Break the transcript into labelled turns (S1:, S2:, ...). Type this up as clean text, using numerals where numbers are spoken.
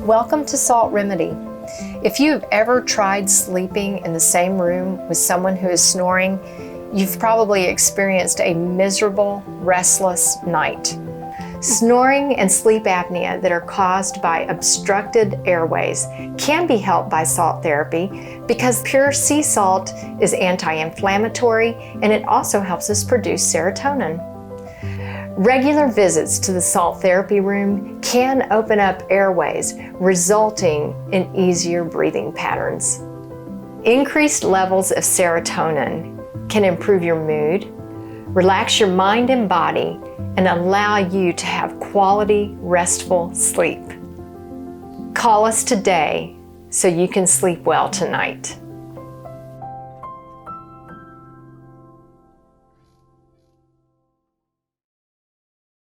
S1: Welcome to Salt Remedy. If you've ever tried sleeping in the same room with someone who is snoring, you've probably experienced a miserable, restless night. Snoring and sleep apnea that are caused by obstructed airways can be helped by salt therapy because pure sea salt is anti-inflammatory and it also helps us produce serotonin. Regular visits to the salt therapy room can open up airways, resulting in easier breathing patterns. Increased levels of serotonin can improve your mood, relax your mind and body, and allow you to have quality, restful sleep. Call us today so you can sleep well tonight.